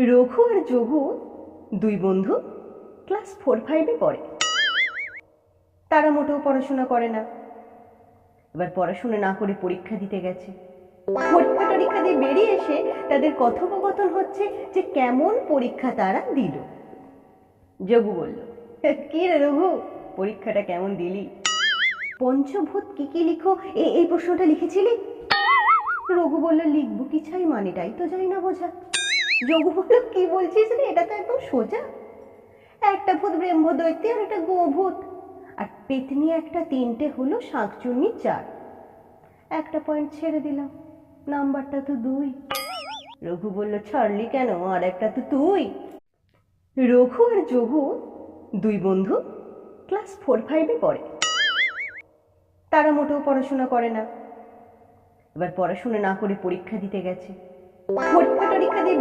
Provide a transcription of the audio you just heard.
রঘু আর যোগু দুই বন্ধু ক্লাস 4-5-এ পড়ে। তারা মোটেও পড়াশোনা করে না। এবার পড়াশোনা না করে পরীক্ষা দিতে গেছে। পরীক্ষা দিয়ে বেরিয়ে এসে তাদের কথোপকথন হচ্ছে যে কেমন পরীক্ষা তারা দিল। যোগু বলল, কি রে রঘু, পরীক্ষাটা কেমন দিলি? পঞ্চভূত কি কি লিখো, এই প্রশ্নটা লিখেছিলি? রঘু বলল, লিখবো কি চাই মানেটাই তো যাই না বোঝা। যোগু বলল, কি বলছিস রে, এটা তো একদম সোজা। একটা ভূত ব্রহ্মদৈত্যী আর একটা গোভূত, আর পেতনি একটা, তিনটে হলো শাঁকচুন্নি 4। একটা পয়েন্ট ছেড়ে দিলাম, নাম্বারটা তো 2। রঘু বলল, ছাড়লি কেন, আর একটা তো তুই। রঘু আর যোগু দুই বন্ধু ক্লাস 4-5-এ পড়ে। তারা মোটেও পড়াশোনা করে না। এবার পড়াশোনা না করে পরীক্ষা দিতে গেছে। পরীক্ষা দিয়ে বেরিয়ে